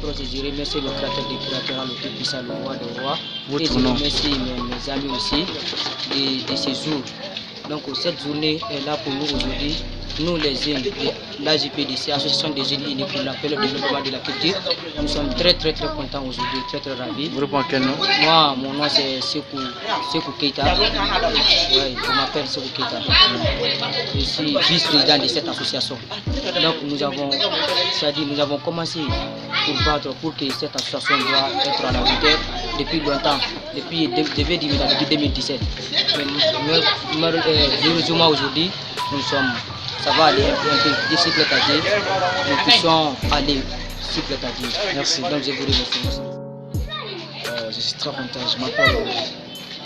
Je remercie le créateur des créateurs, le Tout-Puissant, le roi des rois. Et je nom. remercie mes amis aussi de ces jours. Donc cette journée est là pour nous aujourd'hui. Nous les jeunes de l'AJPDC, Association des jeunes unis pour l'appel au développement de la culture, nous sommes très contents aujourd'hui, très ravis. Vous répondez quel nom? Moi, mon nom c'est Sekou Keita. Ouais, je m'appelle Sekou Keita. Je suis vice-président de cette association. Donc nous avons commencé pour battre pour que cette association doit être à la hauteur depuis longtemps, depuis 2017. Mais heureusement aujourd'hui, ça va aller un peu cycletadier. Nous puissions aller cycletadier. Merci. Donc je vous remercie. Je suis très content. Je m'appelle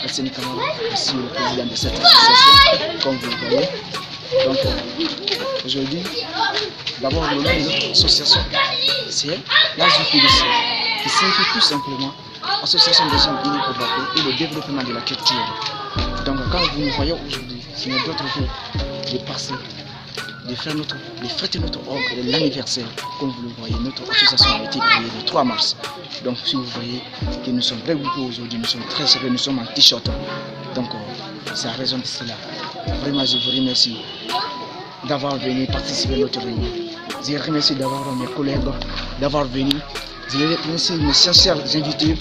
Alseni Kamara. Je suis le président de cette association, comme vous le voyez. Donc aujourd'hui, d'abord le nom de notre association, c'est l'AJPDC, qui signifie tout simplement Association des jeunes unis pour la paix et le développement de la culture. Donc quand vous nous voyez aujourd'hui, ce n'est d'autre que de passer, de fêter notre orgue de l'anniversaire. Comme vous le voyez, notre association a été créée le 3 mars. Donc si vous voyez que nous sommes regroupés aujourd'hui, nous sommes très sérieux, nous sommes en t-shirt. Donc c'est la raison de cela. Vraiment, je vous remercie d'avoir venu participer à notre réunion. Je remercie d'avoir mes collègues, d'avoir venu. Je remercie mes sincères invités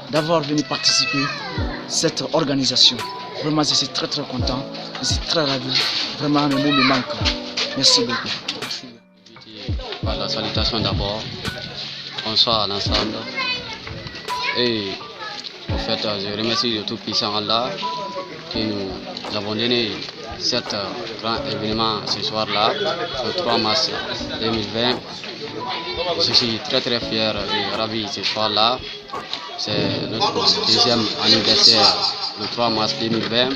d'avoir venu participer à cette organisation. Vraiment, je suis très content, je suis très ravi. Vraiment, mes mots me manquent. Merci beaucoup. Par la salutation d'abord, bonsoir à l'ensemble. Et en fait, je remercie le Tout-Puissant Allah qui nous avons donné cet grand événement ce soir-là, le 3 mars 2020. Je suis très fier et ravi ce soir-là. C'est notre deuxième anniversaire, le 3 mars 2020.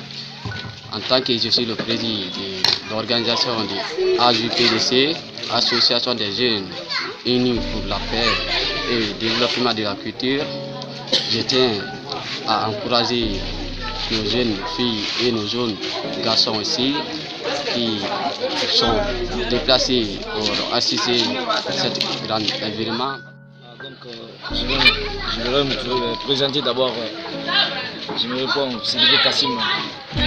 En tant que je suis le président de l'organisation de AJPDC, Association des jeunes unis pour la paix et le développement de la culture, je tiens à encourager nos jeunes filles et nos jeunes garçons ici qui sont déplacés pour assister à cet grand événement. Je voudrais me présenter d'abord. Je me réponds, c'est Didier Kassim,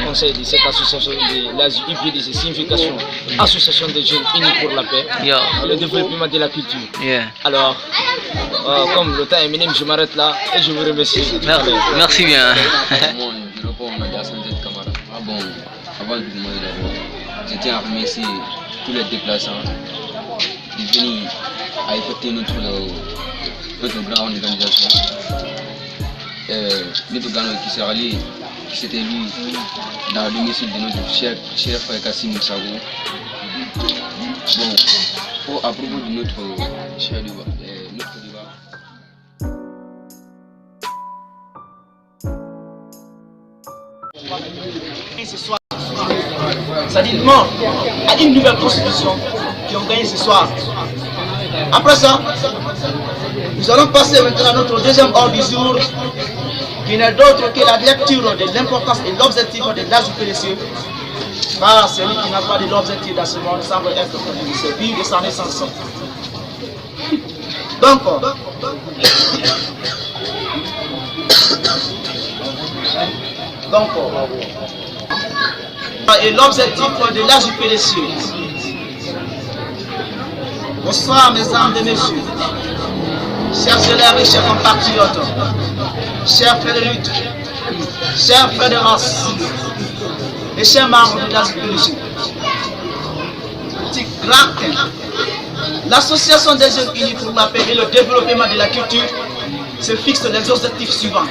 conseil de cette association de l'AJPDC, signification Association des jeunes unis pour la paix et le développement de la culture. Alors, comme le temps est minime, je m'arrête là et je vous remercie. Merci bien. Je réponds à Sanjay Kamara. Bon, avant de demander d'abord, je tiens à remercier tous les déplacants de venir à effectuer notre grande organisation. Notre grand qui s'est rallié, qui s'était lui dans le domicile de notre cher frère Kassim Sago. Bon, à propos de notre cher débat, Ce soir, ça dit non à une nouvelle constitution qui ont gagné ce soir. Après ça, nous allons passer maintenant à notre deuxième ordre du jour, qui n'est d'autre que la lecture de l'importance et l'objectif de l'AJPDC. Car celui qui n'a pas de l'objectif dans ce monde semble être connu de ses vies de sa naissance. Donc, et l'objectif de l'AJPDC. Bonsoir mesdames et messieurs, chers élèves et chers compatriotes, chers frères de lutte, chers frères de race et chers membres de l'AJPDC. L'association des jeunes unis pour la paix et le développement de la culture se fixe les objectifs suivants.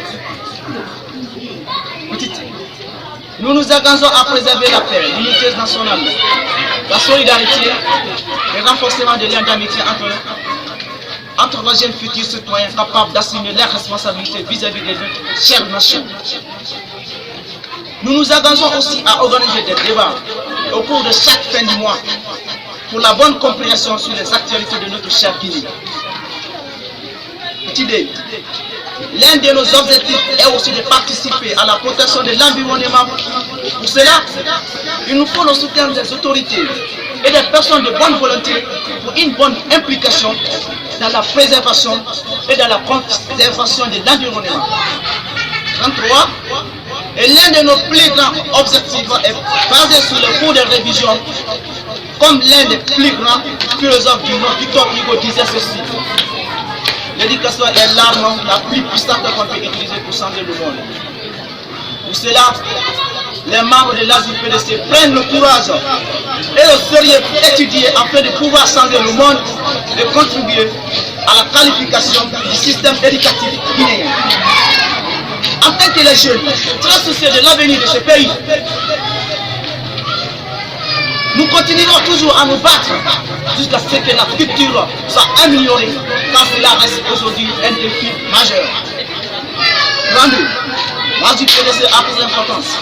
Nous nous engageons à préserver la paix, l'unité nationale, la solidarité et le renforcement des liens d'amitié entre les jeunes futurs citoyens capables d'assumer leurs responsabilités vis-à-vis de notre chère nation. Nous nous engageons aussi à organiser des débats au cours de chaque fin du mois pour la bonne compréhension sur les actualités de notre cher Guinée. L'un de nos objectifs est aussi de participer à la protection de l'environnement. Pour cela, il nous faut le soutien des autorités et des personnes de bonne volonté pour une bonne implication dans la préservation et dans la conservation de l'environnement. 33. Et l'un de nos plus grands objectifs est basé sur le cours de révision, comme l'un des plus grands philosophes du monde, Victor Hugo, disait ceci: l'éducation est l'arme la plus puissante qu'on peut utiliser pour changer le monde. Pour cela, les membres de l'AJPDC prennent le courage et le sérieux pour étudier afin de pouvoir changer le monde et contribuer à la qualification du système éducatif guinéen. En tant que les jeunes, très soucieux de l'avenir de ce pays, nous continuerons toujours à nous battre jusqu'à ce que la culture soit améliorée, car cela reste aujourd'hui un défi majeur. Rendu, l'AJPDC a plus d'importance.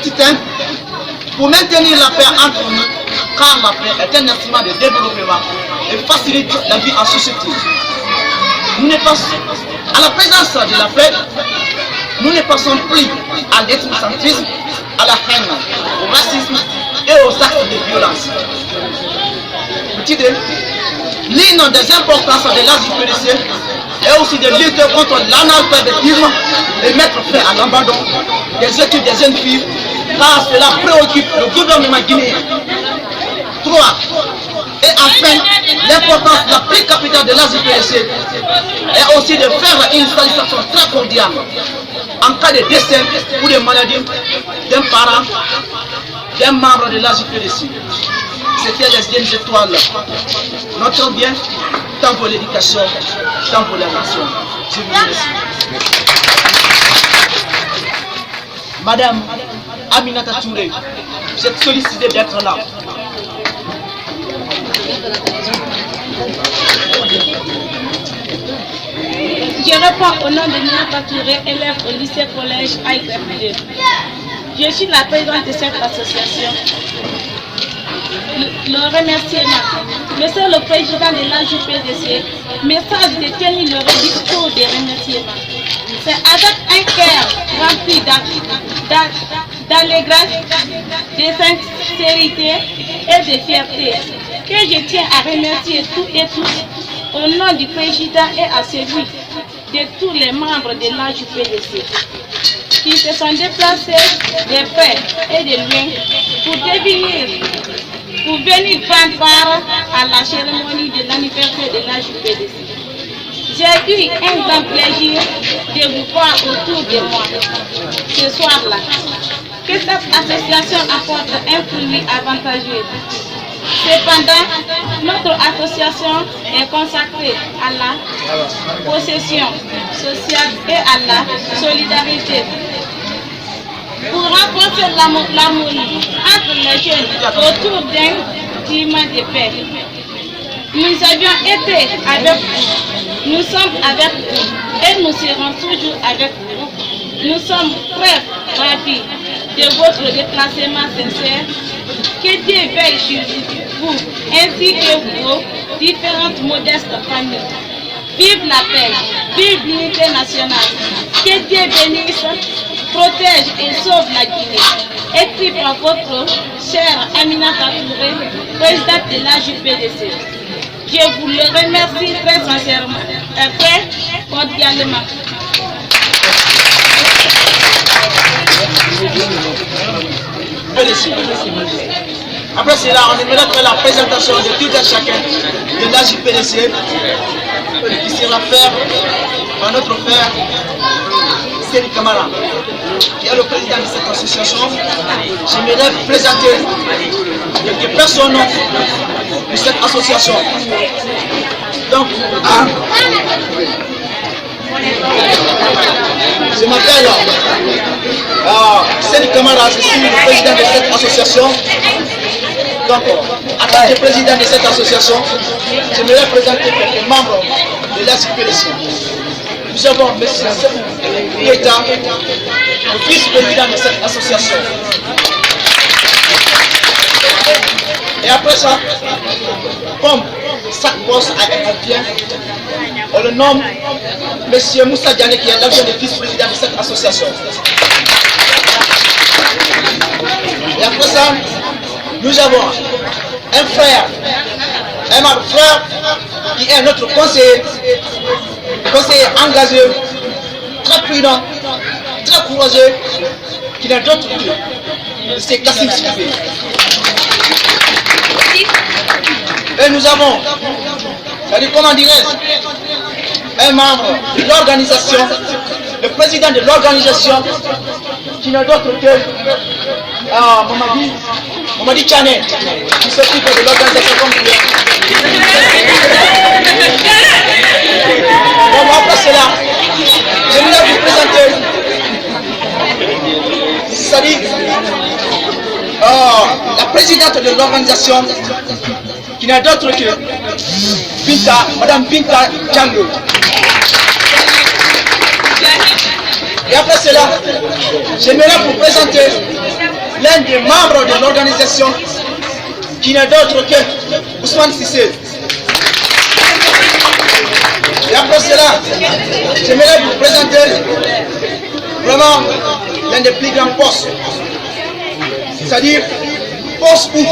Petit 1, pour maintenir la paix entre nous, car la paix est un instrument de développement et facilite la vie en société. Nous ne passons, à la présence de la paix, nous ne passons plus à l'ethnocentrisme, à la haine, au racisme et aux actes de violence. Petit 2, l'une des importances de l'AJPDC est aussi de lutter contre l'analphabétisme et mettre fin à l'abandon des études des jeunes filles, car cela préoccupe le gouvernement guinéen. 3. Et enfin, l'importance la plus capitale de l'AJPDC est aussi de faire une salutation très cordiale en cas de décès ou de maladie d'un parent, d'un membre de l'AJPDC. C'était les jeunes étoiles. Notre bien, tant pour l'éducation, tant pour la nation. Je vous remercie. Madame Aminata Touré, vous êtes sollicitée d'être là. Je réponds au nom de Aminata Touré, élève au lycée collège AIFD. Je suis la présidente de cette association. Le remerciement. Monsieur le président de l'AJPDC, message de tenir le discours de remerciement. C'est avec un cœur rempli d'allégresse, de sincérité et de fierté que je tiens à remercier tous et tous au nom du président et à celui de tous les membres de l'AJPDC qui se sont déplacés de près et de loin pour venir prendre part à la cérémonie de l'anniversaire de l'AJPDC. J'ai eu un grand plaisir de vous voir autour de moi ce soir-là. Que cette association apporte un fruit avantageux. Cependant, notre association est consacrée à la possession sociale et à la solidarité. Pour renforcer l'harmonie entre les jeunes autour d'un climat de paix. Nous avions été avec vous, nous sommes avec vous et nous serons toujours avec vous. Nous sommes très ravis de votre déplacement sincère. Que Dieu veille sur vous ainsi que vos différentes modestes familles. Vive la paix, vive l'unité nationale. Que Dieu bénisse, protège et sauve la Guinée. Écrit par votre chère Aminata Touré, présidente de l'AJPDC. Je vous le remercie très sincèrement et très cordialement. Après cela, on aimerait faire la présentation de tout un chacun de l'AJPDC qui sera fait par notre frère Séni Kamara, qui est le président de cette association. J'aimerais présenter quelques personnes de cette association. Donc, je m'appelle Séni Kamara, je suis le président de cette association. Donc, en tant que président de cette association, j'aimerais présenter quelques membres de l'AJPDC. Nous avons M. Sebou Keita, le vice-président de cette association. Et après ça, comme chaque boss a un bien, on le nomme M. Moussa Diané, qui est l'adjoint du vice-président de cette association. Et après ça, nous avons un frère un membre frère, qui est notre conseiller engagé, très prudent, très courageux, qui n'a d'autre que c'est Kassim Sidibé. Et nous avons, comment dirais-je, un membre de l'organisation, le président de l'organisation, qui n'a d'autre que Mamadi Tchané, qui s'occupe de l'organisation comme vous. Donc après cela, je voulais vous présenter, c'est-à-dire la présidente de l'organisation, qui n'a d'autre que Madame Binta Django. Et après cela, j'aimerais vous présenter l'un des membres de l'organisation, qui n'est d'autre que Ousmane Sissé. Et après cela, j'aimerais vous présenter vraiment l'un des plus grands postes, c'est-à-dire poste ou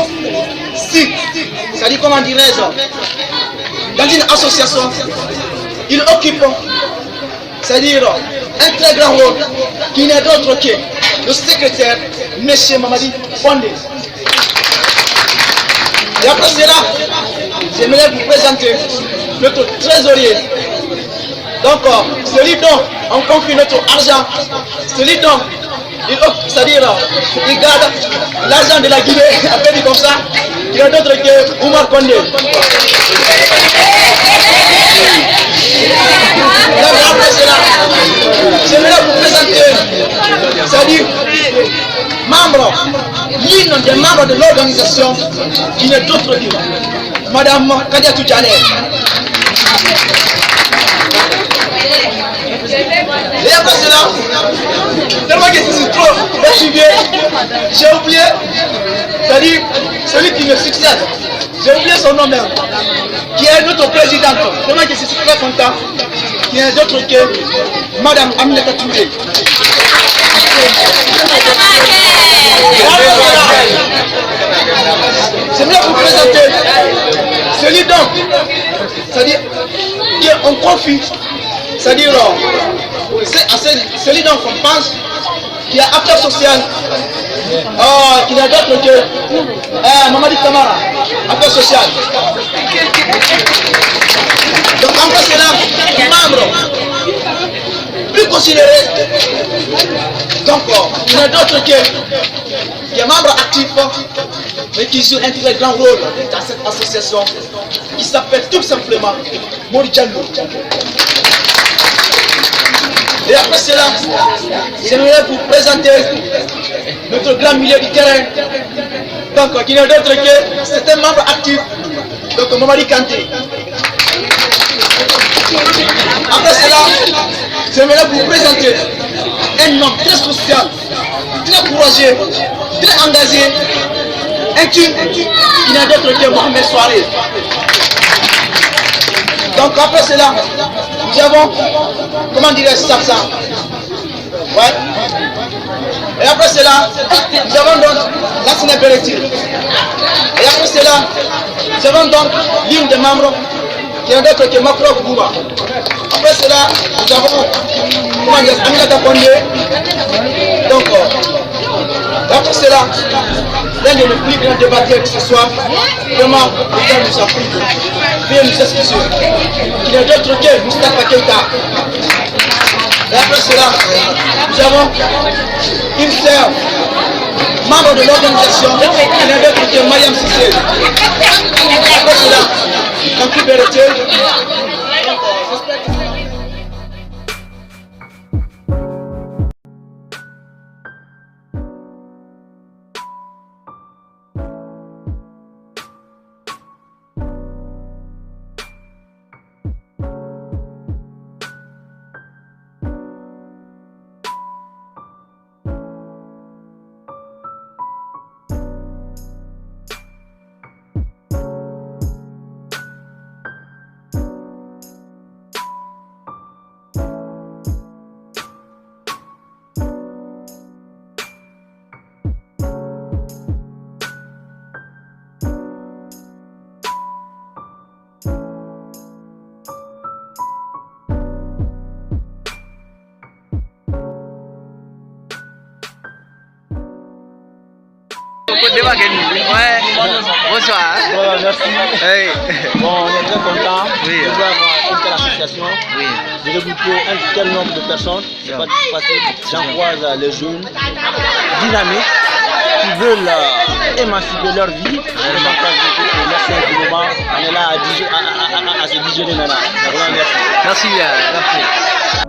site, c'est-à-dire comment dirais-je, dans une association, il occupe, c'est-à-dire un très grand rôle, qui n'est d'autre que le secrétaire, M. Mamadi Fondé. Et après cela, j'aimerais vous présenter notre trésorier. Donc, celui dont on confie notre argent, celui dont c'est-à-dire, il garde l'argent de la Guinée, appelé comme ça, il n'y a d'autre que Oumar Kondé. Après cela, j'aimerais vous présenter, c'est-à-dire, l'une des membres de l'organisation, qui n'est d'autre que Madame Kadiatou Djané. Et après cela, tellement que je suis trop fatigué, j'ai oublié, c'est-à-dire celui qui me succède, j'ai oublié son nom même, qui est notre présidente, tellement que je suis très content, qui est d'autre que Madame Aminata Touré. J'aimerais vous présenter celui dont, c'est-à-dire, qu'on confie, c'est-à-dire, celui dont on pense, qui a affaires sociales, qui n'a d'autre que Mamadi Kamara, affaires sociales. Donc après cela, membre plus considéré, donc il n'y a d'autre qui est membre actif, mais qui joue un très grand rôle dans cette association, qui s'appelle tout simplement Mori Diallo. Et après cela, j'aimerais vous présenter notre grand milieu du terrain, donc qui n'est d'autre que c'est un membre actif, donc Mamadi Kanté. Après cela, j'aimerais vous présenter un homme très social, très courageux, très engagé, intime, qui n'a d'autre que Mohamed Soare. Donc après cela, nous avons, comment dirais-je, Sarsa. Ouais. Et après cela, nous avons donc Lassina Beretti. Et après cela, nous avons donc l'une des membres qui est d'autre que Macron Gouma. Après cela, nous avons, comment dire, Aminata Kondé. Donc, après cela, l'un de nos plus grands débatteurs ce soir, vraiment, le temps nous a pris. Veuillez nous excuser. Qui n'est d'autre que Moustapha Keita. Et après cela, nous avons une sœur, membre de l'organisation, qui n'est d'autre que Mariam Sissé. Après cela, Kankou Beretier. Bonsoir. Voilà, merci. Hey. Bon, on est très content Oui. de voir une telle association, Oui. de regrouper un tel nombre de personnes. C'est pas facile. J'en croise les jeunes dynamiques qui veulent émanciper leur vie. Merci infiniment. On est là à se digérer maintenant. Merci. Merci bien. Merci.